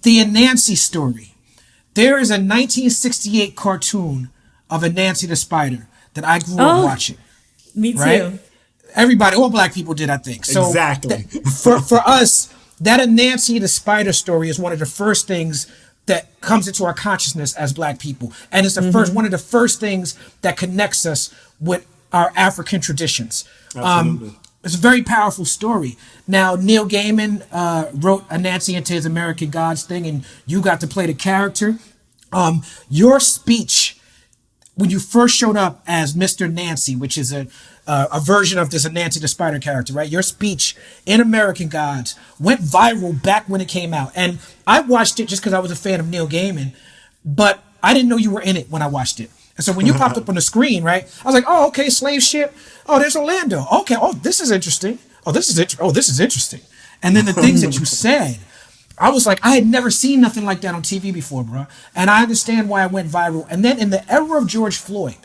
the Anansi story. There is a 1968 cartoon of Anansi the spider that I grew up watching. Me too. Right? Everybody, all black people did, I think. So exactly. For us, that Anansi the spider story is one of the first things that comes into our consciousness as black people. And it's the first one of the first things that connects us with our African traditions. Absolutely. It's a very powerful story. Now, Neil Gaiman wrote Anansi into his American Gods thing, and you got to play the character. Your speech when you first showed up as Mr. Nancy, which is a version of this Anansi the Spider character, right? Your speech in American Gods went viral back when it came out. And I watched it just because I was a fan of Neil Gaiman, but I didn't know you were in it when I watched it. And so when you popped up on the screen, right, I was like, oh, okay, slave ship. Oh, there's Orlando. Okay, oh, this is interesting. Oh, this is interesting. And then the things that you said, I was like, I had never seen nothing like that on TV before, bro. And I understand why it went viral. And then in the era of George Floyd,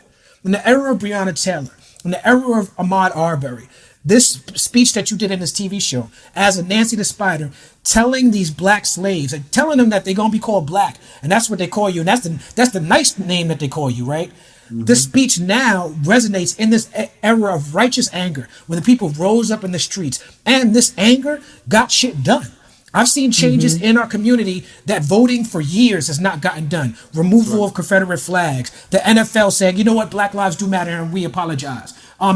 in the era of Breonna Taylor, in the era of Ahmaud Arbery, this speech that you did in this TV show as Anansi the Spider, telling these black slaves and telling them that they're gonna be called black, and that's what they call you, and that's the nice name that they call you, right? This speech now resonates in this era of righteous anger, when the people rose up in the streets, and this anger got shit done. I've seen changes in our community that voting for years has not gotten done. Removal of Confederate flags. The NFL saying, you know what, Black lives do matter, and we apologize.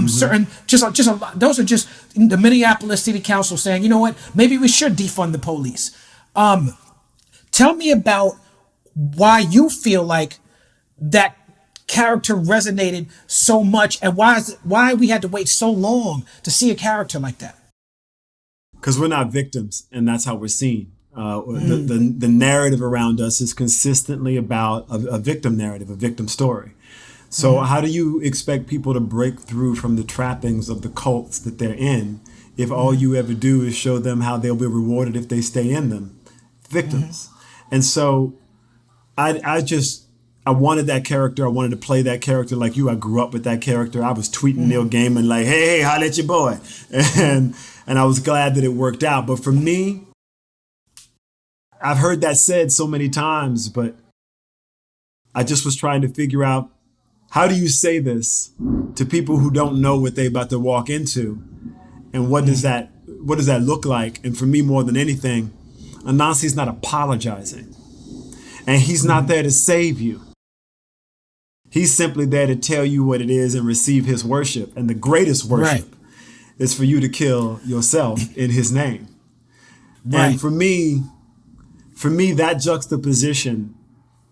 Certain just a lot. Those are just the Minneapolis City Council saying, you know what, maybe we should defund the police. Tell me about why you feel like that character resonated so much, and why we had to wait so long to see a character like that. Because we're not victims, and that's how we're seen. The narrative around us is consistently about a victim narrative, a victim story. So how do you expect people to break through from the trappings of the cults that they're in if all you ever do is show them how they'll be rewarded if they stay in them? Victims. And so I wanted that character. I wanted to play that character like you. I grew up with that character. I was tweeting Neil Gaiman like, hey, holla at your boy. And I was glad that it worked out. But for me, I've heard that said so many times, but I just was trying to figure out, how do you say this to people who don't know what they're about to walk into? And what does that look like? And for me, more than anything, Anansi's not apologizing. And he's not there to save you. He's simply there to tell you what it is and receive his worship. And the greatest worship is for you to kill yourself in his name. Right. And for me, that juxtaposition,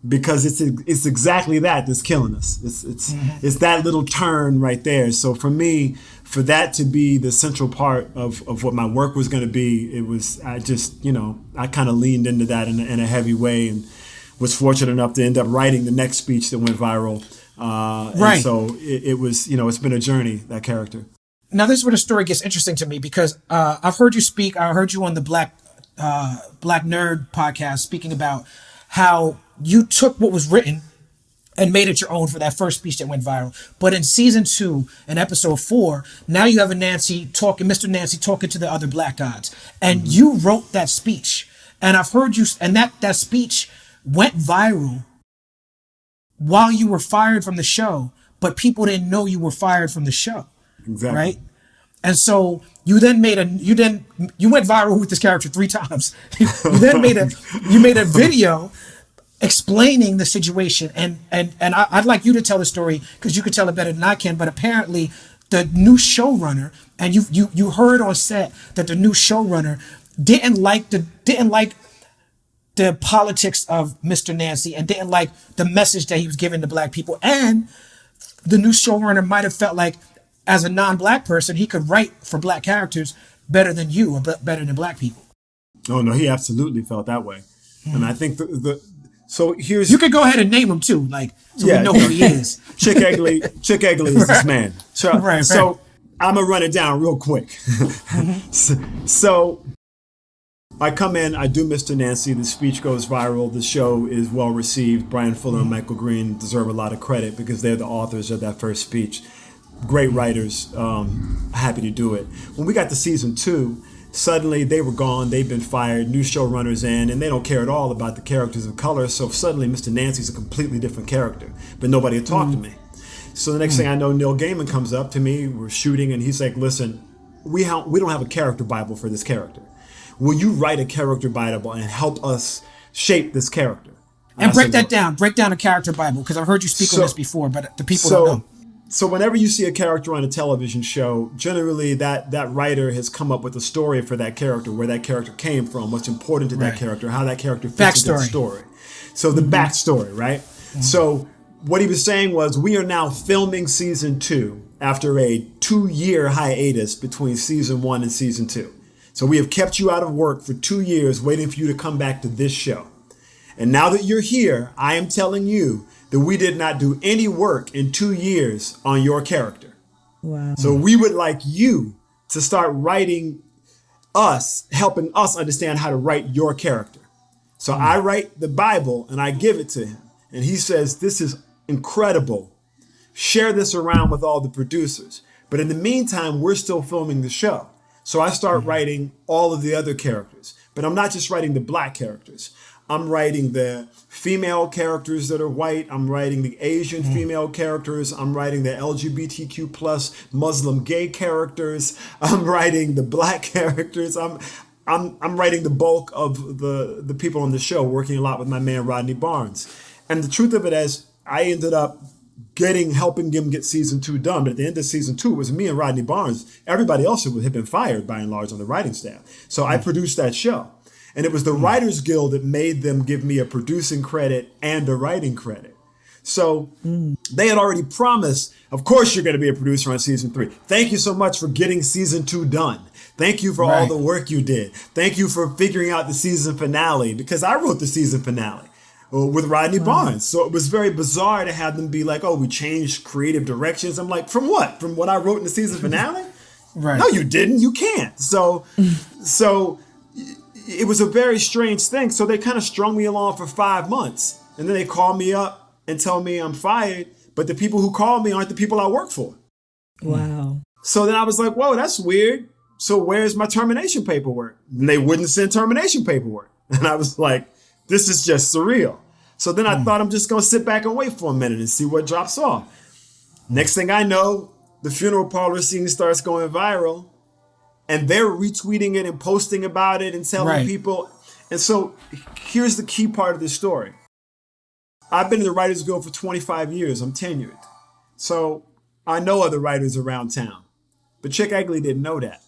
because it's exactly that's killing us. It's that little turn right there. So for me, for that to be the central part of what my work was going to be, I kind of leaned into that in a heavy way, and was fortunate enough to end up writing the next speech that went viral. And so it was, it's been a journey, that character. Now this is where the story gets interesting to me, because I've heard you speak. I heard you on the Black Nerd podcast speaking about how you took what was written and made it your own for that first speech that went viral. But in season 2, in episode 4, now you have Mr. Nancy talking to the other black gods. And you wrote that speech. And I've heard you, and that speech went viral while you were fired from the show, but people didn't know you were fired from the show. Exactly. Right? And so you then you went viral with this character 3 times. You then made a video explaining the situation, and I'd like you to tell the story, because you could tell it better than I can. But apparently, the new showrunner, and you heard on set that the new showrunner didn't like the politics of Mr. Nancy, and didn't like the message that he was giving to black people. And the new showrunner might have felt like, as a non-black person, he could write for black characters better than you, or better than black people. Oh no, he absolutely felt that way. And I think so here's... You could go ahead and name him too, we know who he is. Chick Egley is this man. So I'm gonna run it down real quick. So I come in, I do Mr. Nancy, the speech goes viral, the show is well received. Brian Fuller and Michael Green deserve a lot of credit because they're the authors of that first speech. Great writers, happy to do it. When we got to season 2, Suddenly they were gone, they've been fired, new showrunners in, and they don't care at all about the characters of color. So suddenly Mr. Nancy's a completely different character, but nobody had talked to me. So the next thing I know, Neil Gaiman comes up to me, we're shooting, and he's like, listen, we don't have a character Bible for this character. Will you write a character Bible and help us shape this character? And break that down. Break down a character Bible, because I've heard you speak on this before, but the people don't know. So whenever you see a character on a television show, generally that writer has come up with a story for that character, where that character came from, what's important to that character, how that character fits into the story. So the backstory, right? So what he was saying was, we are now filming season 2 after a 2-year hiatus between season 1 and season 2. So we have kept you out of work for 2 years waiting for you to come back to this show. And now that you're here, I am telling you that we did not do any work in 2 years on your character. Wow. So we would like you to start writing us, helping us understand how to write your character. So I write the Bible and I give it to him. And he says, this is incredible. Share this around with all the producers. But in the meantime, we're still filming the show. So I start writing all of the other characters. But I'm not just writing the black characters. I'm writing the female characters that are white. I'm writing the Asian female characters. I'm writing the LGBTQ plus Muslim gay characters. I'm writing the black characters. I'm writing the bulk of the people on the show, working a lot with my man Rodney Barnes. And the truth of it is, I ended up helping him get season 2 done. But at the end of season 2, it was me and Rodney Barnes. Everybody else had been fired by and large on the writing staff. So I produced that show. And it was the Writers Guild that made them give me a producing credit and a writing credit. So they had already promised, of course you're going to be a producer on season 3. Thank you so much for getting season 2 done. Thank you for all the work you did. Thank you for figuring out the season finale, because I wrote the season finale with Rodney Barnes. So it was very bizarre to have them be like, oh, we changed creative directions. I'm like, from what? From what I wrote in the season finale? No, you didn't. You can't. So it was a very strange thing. So they kind of strung me along for 5 months. And then they call me up and tell me I'm fired. But the people who called me aren't the people I work for. Wow. So then I was like, whoa, that's weird. So where's my termination paperwork? And they wouldn't send termination paperwork. And I was like, this is just surreal. So then I thought, I'm just going to sit back and wait for a minute and see what drops off. Next thing I know, the funeral parlor scene starts going viral. And they're retweeting it and posting about it and telling people. And so here's the key part of this story. I've been in the Writers Guild for 25 years. I'm tenured. So I know other writers around town. But Chick Egley didn't know that.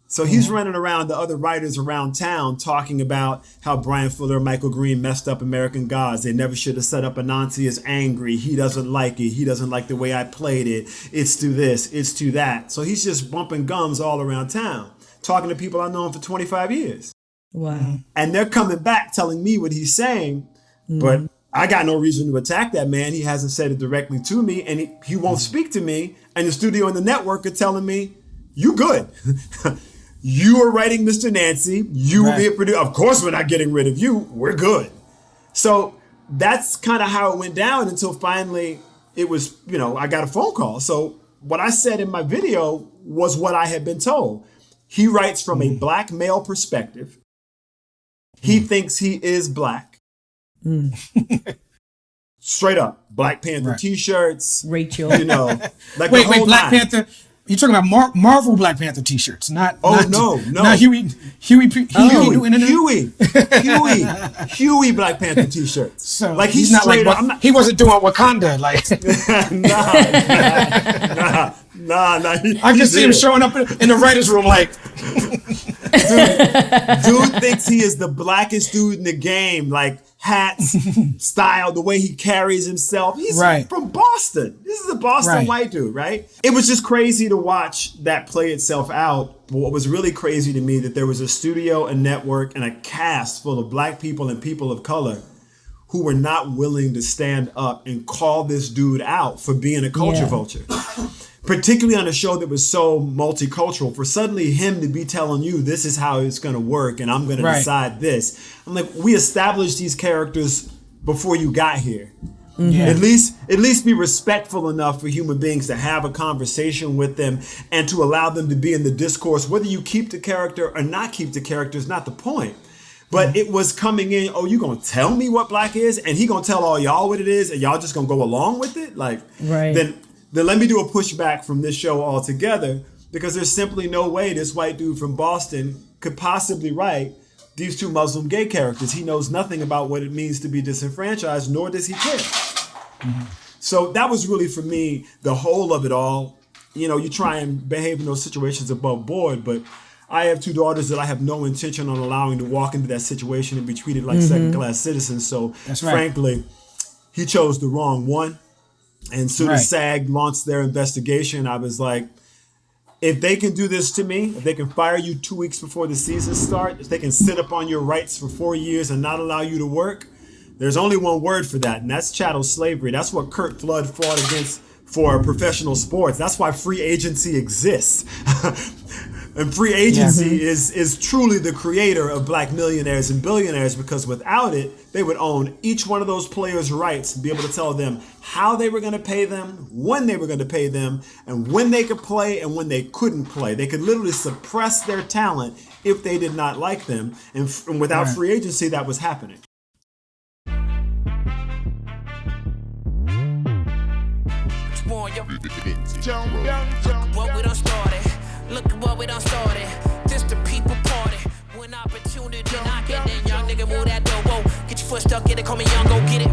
So he's running around the other writers around town talking about how Brian Fuller and Michael Green messed up American Gods. They never should have set up Anansi as angry. He doesn't like it. He doesn't like the way I played it. It's to this. It's to that. So he's just bumping gums all around town, talking to people I've known for 25 years. Wow. And they're coming back telling me what he's saying, but I got no reason to attack that man. He hasn't said it directly to me, and he won't speak to me. And the studio and the network are telling me, you good. You are writing Mr. Nancy. You will be a producer. Of course, we're not getting rid of you. We're good. So that's kind of how it went down until finally it was, I got a phone call. So what I said in my video was what I had been told. He writes from a black male perspective. He thinks he is black. Straight up. Black Panther t-shirts. Rachel. Like wait, Black Panther. You're talking about Marvel Black Panther t-shirts, not Huey Black Panther t-shirts. So like he's not like he wasn't doing Wakanda like. Nah. I can see him showing up in the writers' room like. Dude thinks he is the blackest dude in the game, like hats, style, the way he carries himself. He's from Boston. This is a Boston white dude, right? It was just crazy to watch that play itself out. But what was really crazy to me that there was a studio, a network, and a cast full of black people and people of color who were not willing to stand up and call this dude out for being a culture vulture. Particularly on a show that was so multicultural, for suddenly him to be telling you this is how it's going to work and I'm going to decide this. I'm like, we established these characters before you got here. Yeah. At least be respectful enough for human beings to have a conversation with them and to allow them to be in the discourse. Whether you keep the character or not keep the character is not the point. But it was coming in, oh, you gonna tell me what black is, and he gonna tell all y'all what it is, and y'all just gonna go along with it? Like, Right. then let me do a pushback from this show altogether, because there's simply no way this white dude from Boston could possibly write these two Muslim gay characters. He knows nothing about what it means to be disenfranchised, nor does he care. So that was really, for me, the whole of it all. You know, you try and behave in those situations above board, but I have two daughters that I have no intention on allowing to walk into that situation and be treated like second-class citizens. So, That's right. frankly, he chose the wrong one. And as soon as Right. SAG launched their investigation, I was like, if they can do this to me, if they can fire you 2 weeks before the season starts, if they can sit up on your rights for 4 years and not allow you to work, there's only one word for that, and that's chattel slavery. That's what Kurt Flood fought against for professional sports. That's why free agency exists. And free agency is truly the creator of black millionaires and billionaires, because without it, they would own each one of those players' rights and be able to tell them how they were going to pay them, when they were going to pay them, and when they could play and when they couldn't play. They could literally suppress their talent if they did not like them. And without free agency, that was happening. What we done started. Look at what we done started. This the people party. When opportunity knocking, then young nigga move that door. Whoa, get your foot stuck, get it, call me young, go get it.